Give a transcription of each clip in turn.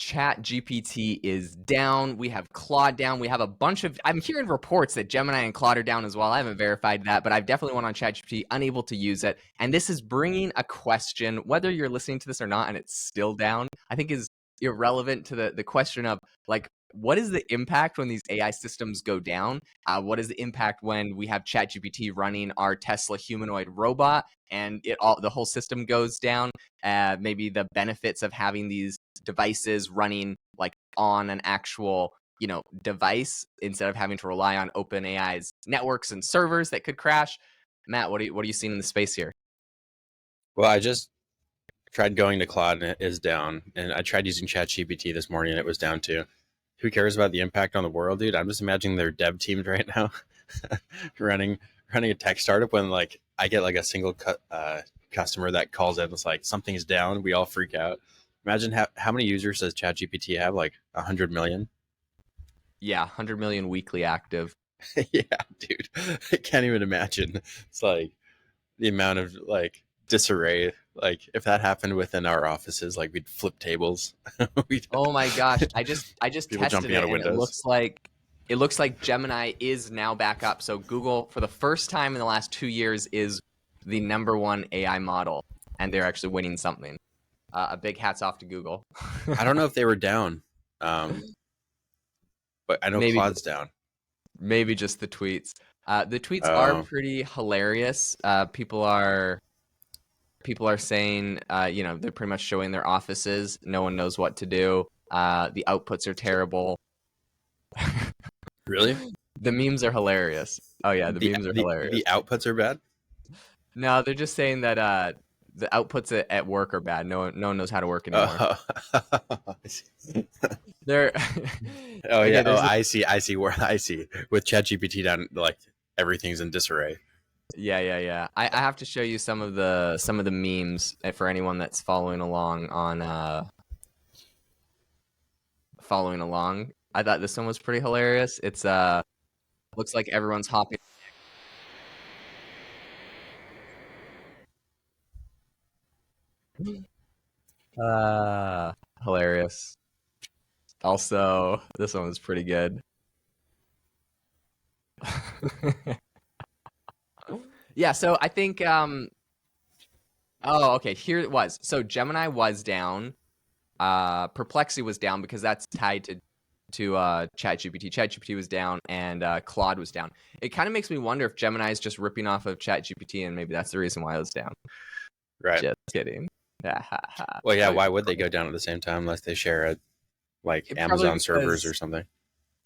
ChatGPT is down. We have Claude down. We have a bunch of, I'm hearing reports that Gemini and Claude are down as well. I haven't verified that, but I've definitely went on ChatGPT, unable to use it. And this is bringing a question, whether you're listening to this or not, and it's still down, I think is irrelevant to the question of like, what is the impact when these AI systems go down? What is the impact when we have ChatGPT running our Tesla humanoid robot and the whole system goes down? Maybe the benefits of having these devices running like on an actual device instead of having to rely on OpenAI's networks and servers that could crash. Matt, what are you seeing in the space here? Well, I just tried going to Claude and it is down, and I tried using ChatGPT this morning and it was down too. Who cares about the impact on the world, dude? I'm just imagining their dev teams right now running a tech startup when like I get like a single customer that calls in, it's like something's down, we all freak out. Imagine how many users does ChatGPT have? Like 100 million? Yeah, 100 million weekly active. Yeah, dude. I can't even imagine. It's like the amount of like disarray. Like if that happened within our offices, like we'd flip tables. Oh my gosh, I just People tested jumping out it of and windows. it looks like Gemini is now back up. So Google, for the first time in the last 2 years, is the #1 AI model, and they're actually winning something. A big hats off to Google. I don't know if they were down, but I know maybe Claude's down. maybe just the tweets. The tweets are Oh, pretty hilarious. People are saying, they're pretty much showing their offices. No one knows what to do. The outputs are terrible. really? The memes are hilarious. Oh yeah, the The memes are the hilarious. the outputs are bad. No, they're just saying that the outputs at work are bad. No one knows how to work anymore. I see. They're Oh okay. yeah. Oh, There's I see. I see. Where I see with ChatGPT down, like everything's in disarray. yeah. I have to show you some of the memes for anyone that's following along on following along. I thought this one was pretty hilarious. It's looks like everyone's hopping. Uh, Hilarious. Also, this one was pretty good. Yeah, so I think oh, okay, here it was. So Gemini was down. Perplexity was down because that's tied to ChatGPT. ChatGPT was down and Claude was down. It kind of makes me wonder if Gemini is just ripping off of ChatGPT and maybe that's the reason why it was down. Right. Just kidding. Well, yeah. Why would they go down at the same time unless they share it, like Probably Amazon servers or because, something?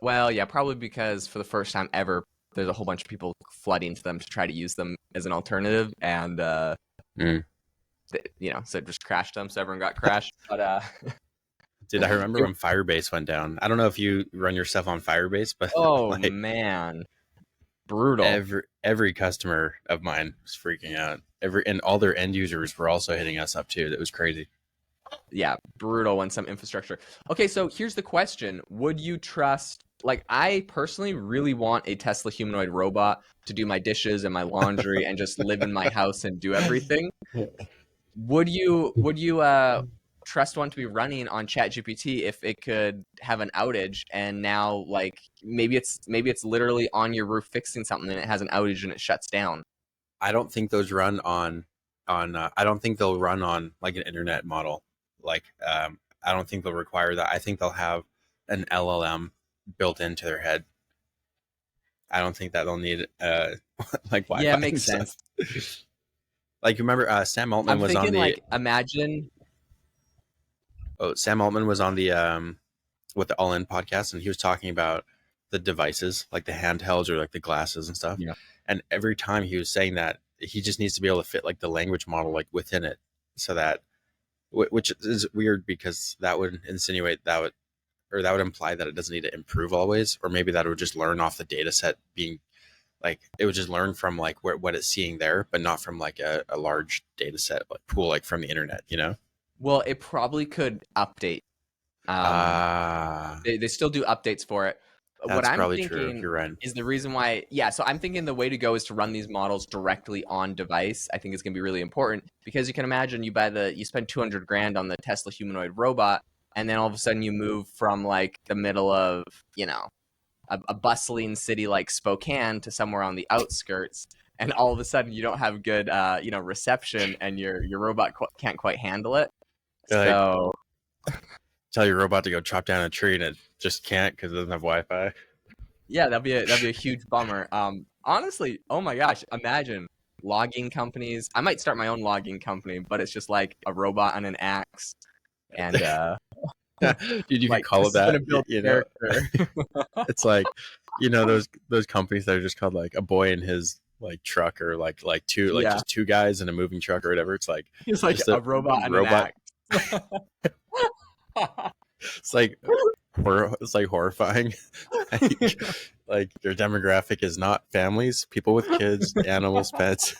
well, yeah, probably because for the first time ever, there's a whole bunch of people flooding to them to try to use them as an alternative, and Mm. so it just crashed them, so everyone got crashed. But Dude, I remember when Firebase went down. I don't know if you run your stuff on Firebase, but oh like man, brutal. every customer of mine was freaking out. And all their end users were also hitting us up too. That was crazy. Yeah, brutal when some infrastructure. Okay, so here's the question. Would you trust, like, I personally really want a Tesla humanoid robot to do my dishes and my laundry and just live in my house and do everything. Would you trust one to be running on ChatGPT if it could have an outage and now like maybe it's literally on your roof fixing something and it has an outage and it shuts down? I don't think those run on I don't think they'll run on like an internet model. Like I don't think they'll require that. I think they'll have an LLM built into their head. I don't think that they'll need like Yeah, Wi-Fi and makes stuff. sense. Like remember Sam Altman I'm was on thinking the like imagine. Sam Altman was on the with the All In podcast, and he was talking about the devices, like the handhelds or like the glasses and stuff. Yeah. And every time he was saying that he just needs to be able to fit like the language model like within it, so that which is weird because that would insinuate that would imply that it doesn't need to improve always, or maybe that it would just learn off the data set being like it would just learn from like what it's seeing there, but not from like a large data set like pool like from the internet, you know? Well, it probably could update. Um, Ah, they still do updates for it. What that's I'm probably true. thinking You're right. is the reason why, yeah, so I'm thinking the way to go is to run these models directly on device. I think it's going to be really important because you can imagine you spend 200 grand on the Tesla humanoid robot and then all of a sudden you move from like the middle of, a bustling city like Spokane to somewhere on the outskirts, and all of a sudden you don't have good, reception, and your robot can't quite handle it. Like, So tell your robot to go chop down a tree and it just can't because it doesn't have Wi-Fi. yeah, that'd be a huge bummer. Honestly, oh my gosh, imagine logging companies. I might start my own logging company, but it's just like a robot and an axe, and Dude, you could like call this it is gonna that. build character. It's like, those companies that are just called like a boy in his like truck, or like two, like Yeah, just two guys in a moving truck or whatever. It's like it's like just a a robot and an robot. axe. It's like it's like horrifying. like, like your demographic is not families, people with kids, animals, pets.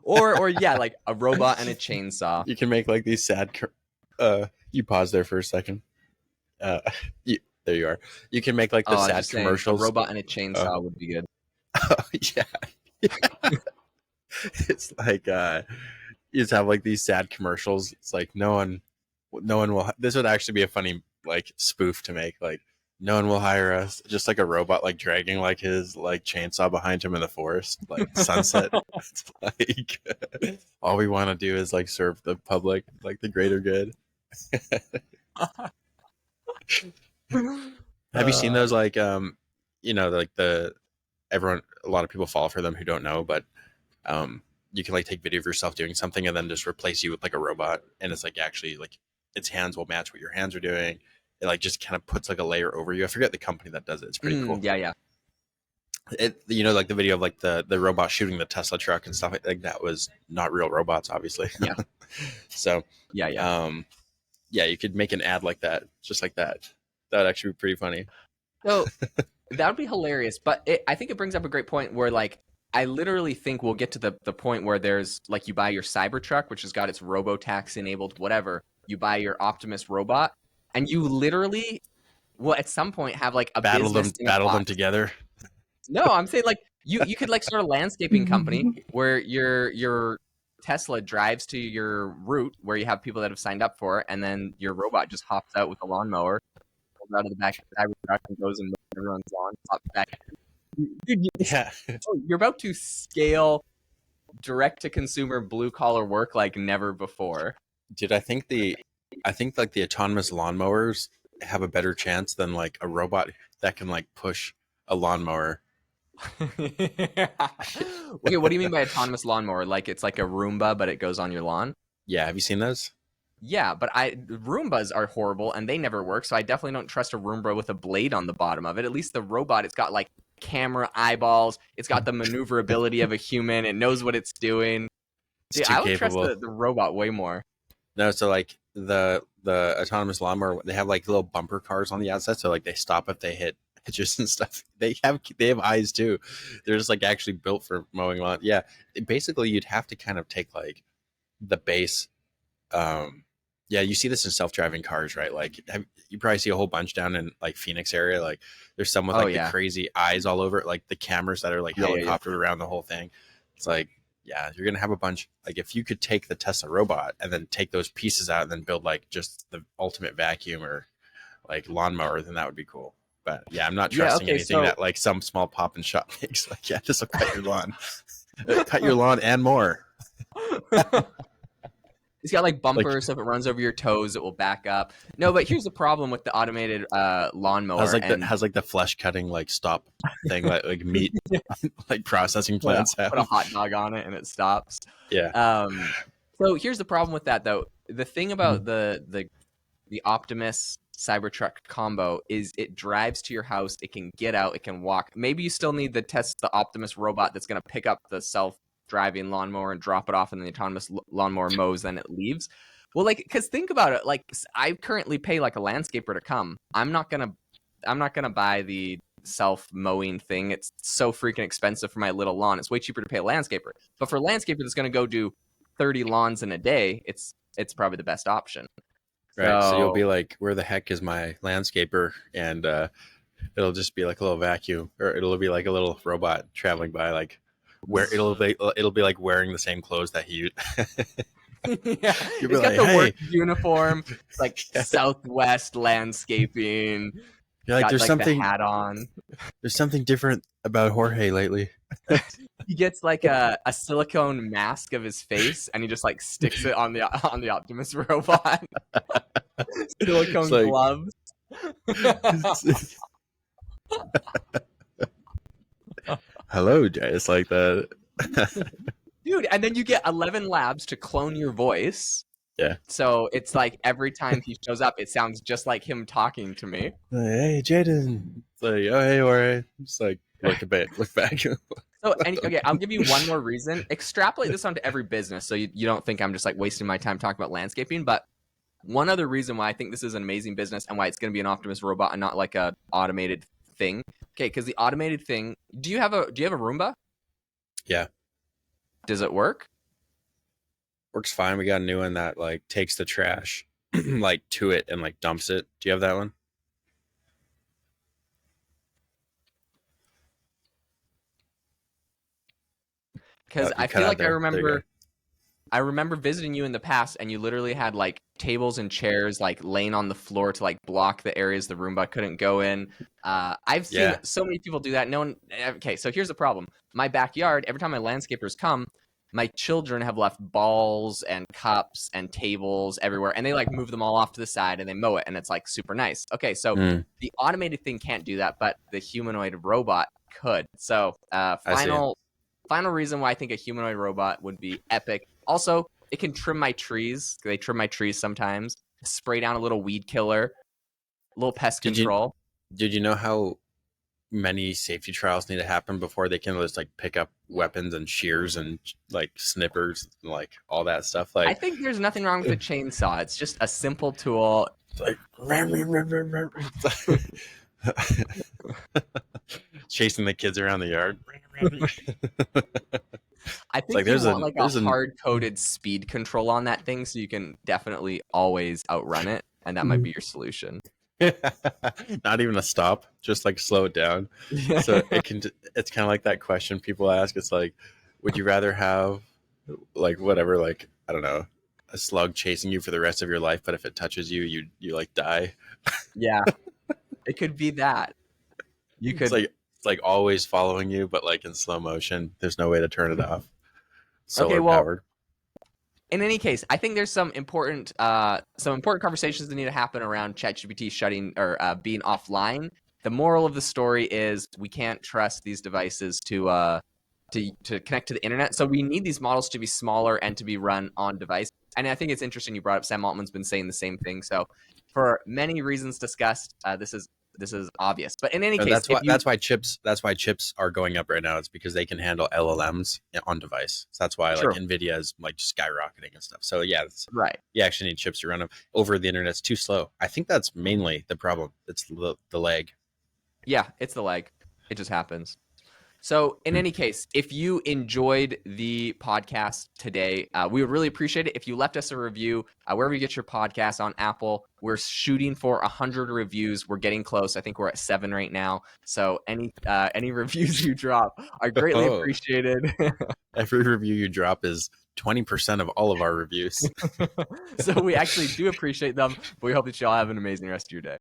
or yeah, like a robot and a chainsaw. You can make like these sad. You pause there for a second. Uh, there you are. You can make like the Oh, I was sad just saying, a commercials. robot and a Uh, chainsaw would be good. yeah. It's like you just have like these sad commercials. It's like no one will. This would actually be a funny like spoof to make. Like no one will hire us. Just like a robot like dragging like his like chainsaw behind him in the forest, like sunset. It's like all we want to do is like serve the public, like the greater good. Have you seen those like like the everyone, a lot of people fall for them who don't know, but you can like take video of yourself doing something and then just replace you with like a robot, and it's like actually like its hands will match what your hands are doing. It like just kind of puts like a layer over you. I forget the company that does it. It's pretty cool. Yeah. It, like the video of like the robot shooting the Tesla truck and stuff like that was not real robots, obviously. Yeah. So Yeah. yeah, you could make an ad like that, just like that. That would actually be pretty funny. So that would be hilarious. But I think it brings up a great point where, like, I literally think we'll get to the point where there's, like, you buy your Cybertruck, which has got its robo-taxi enabled, whatever. You buy your Optimus robot, and you literally will at some point have, like, a Battle business them together. No, I'm saying, like, you could, like, start a landscaping company where your Tesla drives to your route where you have people that have signed up for it, and then your robot just hops out with a lawnmower, pulls out of the back of the Cybertruck, and goes and mows everyone's lawn, hops back. Dude, Yeah. you're about to scale direct-to-consumer blue-collar work like never before. Dude, I think like the autonomous lawnmowers have a better chance than like a robot that can like push a lawnmower. Okay, what do you mean by autonomous lawnmower? Like it's like a Roomba, but it goes on your lawn? Yeah, have you seen those? Yeah, but Roombas are horrible and they never work, so I definitely don't trust a Roomba with a blade on the bottom of it. At least the robot, it's got like camera eyeballs, it's got the maneuverability of a human, it knows what it's doing. It's See, too I would capable. trust the robot way more. No, so like the autonomous lawnmower, they have like little bumper cars on the outside, so like they stop if they hit hitches and stuff. They have eyes too. They're just like actually built for mowing lawn. Yeah, basically you'd have to kind of take like the base. Yeah, you see this in self-driving cars, right? Like you probably see a whole bunch down in like Phoenix area. Like there's some with like the crazy eyes all over it, like the cameras that are like helicoptered around the whole thing. It's like, yeah, you're gonna have a bunch. Like if you could take the Tesla robot and then take those pieces out and then build like just the ultimate vacuum or like lawnmower, then that would be cool. But yeah, I'm not trusting anything that like some small pop and shop makes. Like, yeah, this will cut your lawn, cut your lawn and more. It's got like bumpers, so if it runs over your toes, it will back up. No, but here's the problem with the automated lawnmower. Has like the flesh cutting like stop thing, like meat like processing plants have. Put a hot dog on it and it stops. Yeah. So here's the problem with that though. The thing about the Optimus Cybertruck combo is it drives to your house, it can get out, it can walk. Maybe you still need the Optimus robot that's going to pick up the self-driving lawnmower and drop it off, and the autonomous lawnmower mows, then it leaves. Well, like, because think about it, like I currently pay like a landscaper to come. I'm not gonna buy the self-mowing thing. It's so freaking expensive for my little lawn. It's way cheaper to pay a landscaper. But for a landscaper that's going to go do 30 lawns in a day, it's probably the best option. Right. So you'll be like, where the heck is my landscaper? And it'll just be like a little vacuum, or it'll be like a little robot traveling by, like where it'll be like wearing the same clothes that he Yeah, You'd be he's got like, the work hey, uniform, like Southwest landscaping, you're like, got like the hat on. there's something different about Jorge lately. He gets like a silicone mask of his face, and he just like sticks it on the Optimus robot. It's Silicone like, gloves. hello, Jay. It's like that. Dude, and then you get 11 labs to clone your voice. Yeah. So it's like every time he shows up, it sounds just like him talking to me. Like, hey, Jaden. It's like, oh, hey, Jorge. Just like, look back. So, okay, I'll give you one more reason. Extrapolate this onto every business so you don't think I'm just like wasting my time talking about landscaping. But one other reason why I think this is an amazing business and why it's going to be an Optimus robot and not like a automated thing. Okay, because the automated thing. Do you have a Roomba? Yeah. Does it work? Works fine. We got a new one that like takes the trash like to it and like dumps it. Do you have that one? Because You I cut feel out like there. There you go. I remember visiting you in the past, and you literally had like tables and chairs like laying on the floor to like block the areas the Roomba couldn't go in. I've seen Yeah. so many people do that. No one. Okay, so here's the problem. My backyard. Every time my landscapers come, my children have left balls and cups and tables everywhere, and they like move them all off to the side and they mow it, and it's like super nice. Okay, so Mm, the automated thing can't do that, but the humanoid robot could. So I see. final reason why I think a humanoid robot would be epic. Also, it can trim my trees. They trim my trees sometimes. Spray down a little weed killer, a little pest Did you control. did you know how many safety trials need to happen before they can just like pick up weapons and shears and like snippers and like all that stuff? I Like, think there's nothing wrong with a chainsaw. It's just a simple tool. it's like chasing the kids around the yard. I It's think like you there's want a like a there's an hard-coded speed control on that thing so you can definitely always outrun it, and that might be your solution. not even a stop, just like slow it down. So it can. It's kind of like that question people ask. It's like, would you rather have like whatever, like I don't know, a slug chasing you for the rest of your life, but if it touches you, you like die. Yeah, it could be that. You It's could. like always following you, but like in slow motion. There's no way to turn it off. Okay, Solar well, powered. in any case, I think there's some important conversations that need to happen around ChatGPT shutting or being offline. The moral of the story is we can't trust these devices to connect to the internet. So we need these models to be smaller and to be run on device. And I think it's interesting you brought up Sam Altman's been saying the same thing. So for many reasons discussed, this is obvious. But in any And case, if you that's why chips are going up right now. It's because they can handle LLMs on device. So that's why like true, Nvidia is like skyrocketing and stuff. So yeah, right. you actually need chips to run them over the internet. It's too slow. I think that's mainly the problem. It's the lag. Yeah, it's the lag. It just happens. So, in any case, if you enjoyed the podcast today, we would really appreciate it if you left us a review wherever you get your podcast on Apple. We're shooting for 100 reviews. We're getting close. I think we're at 7 right now. So, any reviews you drop are greatly Oh, appreciated. every review you drop is 20% of all of our reviews. So, we actually do appreciate them. But we hope that you all have an amazing rest of your day.